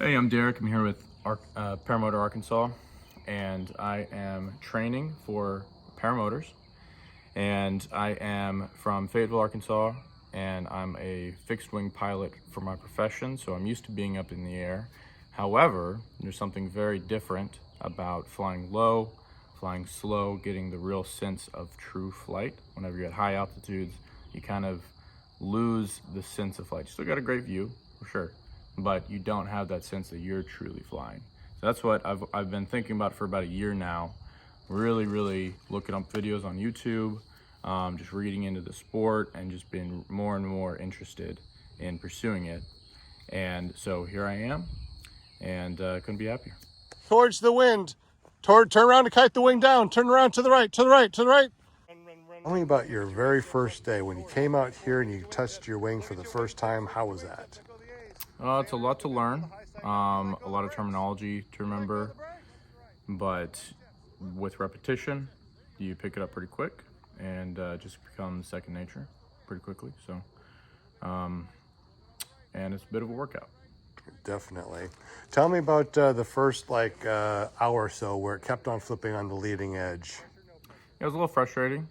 Hey, I'm Derek. I'm here with Paramotor Arkansas, and I am training for paramotors. And I am from Fayetteville, Arkansas, and I'm a fixed wing pilot for my profession, so I'm used to being up in the air. However, there's something very different about flying low, flying slow, getting the real sense of true flight. Whenever you're at high altitudes, you kind of lose the sense of flight. You still got a great view, for sure, but you don't have that sense that you're truly flying. So that's what I've been thinking about for about a year now. Really looking up videos on YouTube, just reading into the sport and just being more and more interested in pursuing it. And so here I am, and couldn't be happier. Towards the wind. Turn around to kite the wing down. Turn around to the right, to the right, to the right. Tell me about your very first day when you came out here and you touched your wing for the first time. How was that? It's a lot to learn, a lot of terminology to remember, but with repetition, you pick it up pretty quick, and just becomes second nature pretty quickly. So, and it's a bit of a workout. Definitely. Tell me about the first hour or so where it kept on flipping on the leading edge. It was a little frustrating,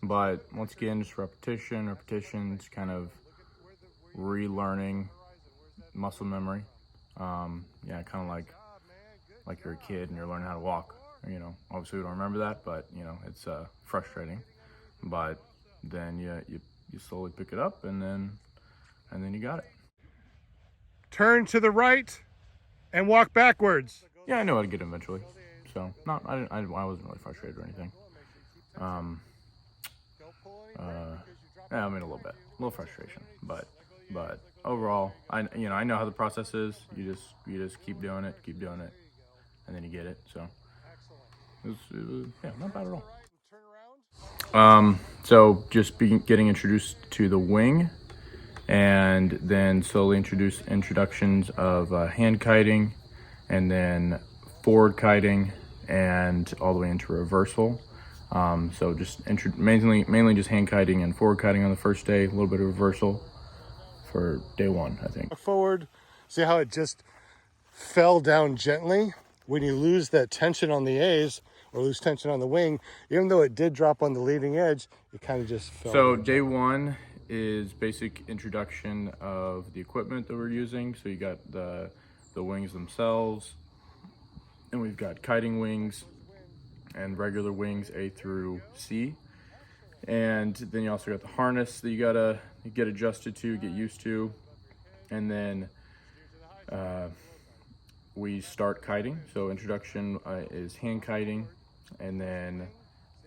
but once again, just repetition, just kind of relearning muscle memory. Yeah, kind of like you're a kid and you're learning how to walk. You know, obviously we don't remember that, but you know, it's frustrating. But then you slowly pick it up, and then you got it. Turn to the right and walk backwards. Yeah, I know how to get it eventually. So I wasn't really frustrated or anything. Yeah, I mean a little frustration, but overall, I know how the process is. You just keep doing it, and then you get it. So it was yeah, not bad at all. So just getting introduced to the wing, and then slowly introductions of hand kiting, and then forward kiting, and all the way into reversal. So just mainly just hand kiting and forward kiting on the first day, a little bit of reversal for day one, I think. Forward, see how it just fell down gently? When you lose that tension on the A's or lose tension on the wing, even though it did drop on the leading edge, it kind of just fell. So day one is basic introduction of the equipment that we're using. So you got the wings themselves, and we've got kiting wings and regular wings A through C. And then you also got the harness that you gotta get adjusted to, get used to. And then we start kiting. So introduction is hand kiting, and then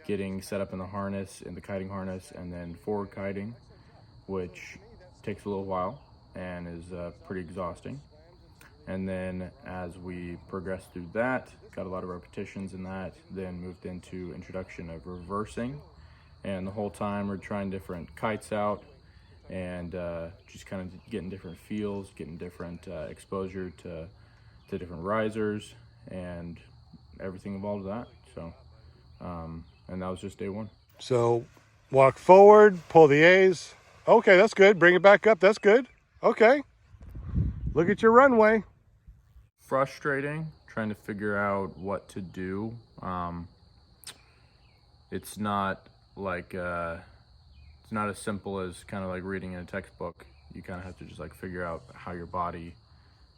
getting set up in the harness, in the kiting harness, and then forward kiting, which takes a little while and is pretty exhausting. And then as we progress through that, got a lot of repetitions in that, then moved into introduction of reversing. And the whole time we're trying different kites out, and just kind of getting different feels, getting different exposure to different risers, and everything involved with that. So, and that was just day one. So walk forward, pull the A's. Okay, that's good. Bring it back up. That's good. Okay. Look at your runway. Frustrating trying to figure out what to do. It's not like it's not as simple as kind of like reading in a textbook. You kind of have to just like figure out how your body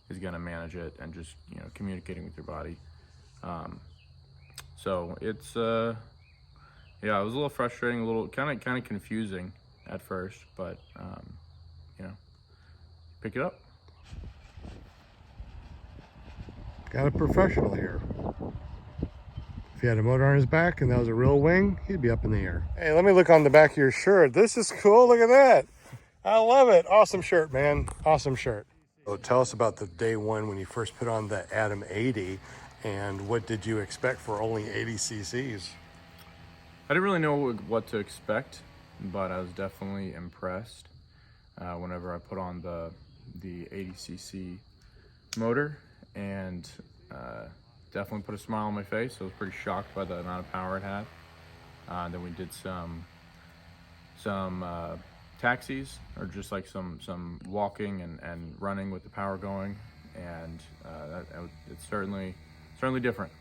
is going to manage it, and just communicating with your body. So it's yeah, it was a little frustrating, a little kind of confusing at first, but pick it up. Got a professional here. If he had a motor on his back and that was a real wing, he'd be up in the air. Hey, let me look on the back of your shirt. This is cool. Look at that. I love it. Awesome shirt, man. Awesome shirt. So tell us about the day one when you first put on the Atom 80, and what did you expect for only 80 cc's? I didn't really know what to expect, but I was definitely impressed whenever I put on the 80cc motor, and definitely put a smile on my face. I was pretty shocked by the amount of power it had. Then we did some taxis, or just like some walking and running with the power going, and it's certainly different.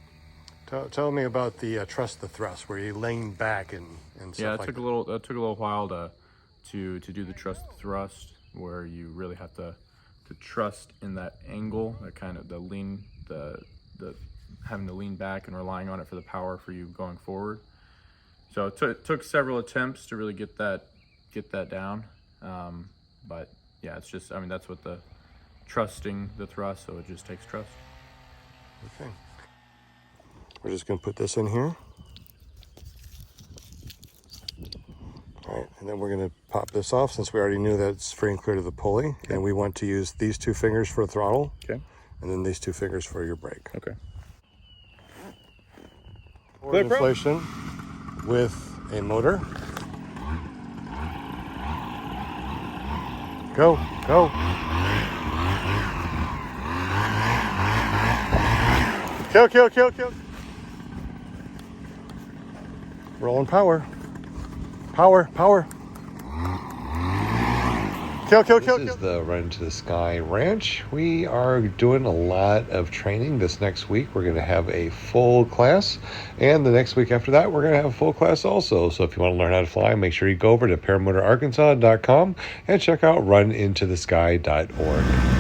Tell me about the trust the thrust, where you lean back and stuff Yeah, like that. That took a little while to do the trust the thrust, where you really have to trust in that angle, that kind of the having to lean back and relying on it for the power for you going forward. So it took several attempts to really get that down. But yeah, it's just, I mean, that's what the trusting the thrust, so it just takes trust. Okay. We're just going to put this in here. All right, and then we're going to pop this off, since we already knew that it's free and clear to the pulley. Okay. And we want to use these 2 fingers for the throttle. Okay. And then these 2 fingers for your brake. Okay. Forward inflation with a motor. Go, go. Kill, kill, kill, kill. Rolling power. Power, power. Kill, kill, kill, kill. This is the Run to the Sky Ranch. We are doing a lot of training this next week. We're going to have a full class, and the next week after that, we're going to have a full class also. So if you want to learn how to fly, make sure you go over to paramotorarkansas.com and check out runintothesky.org.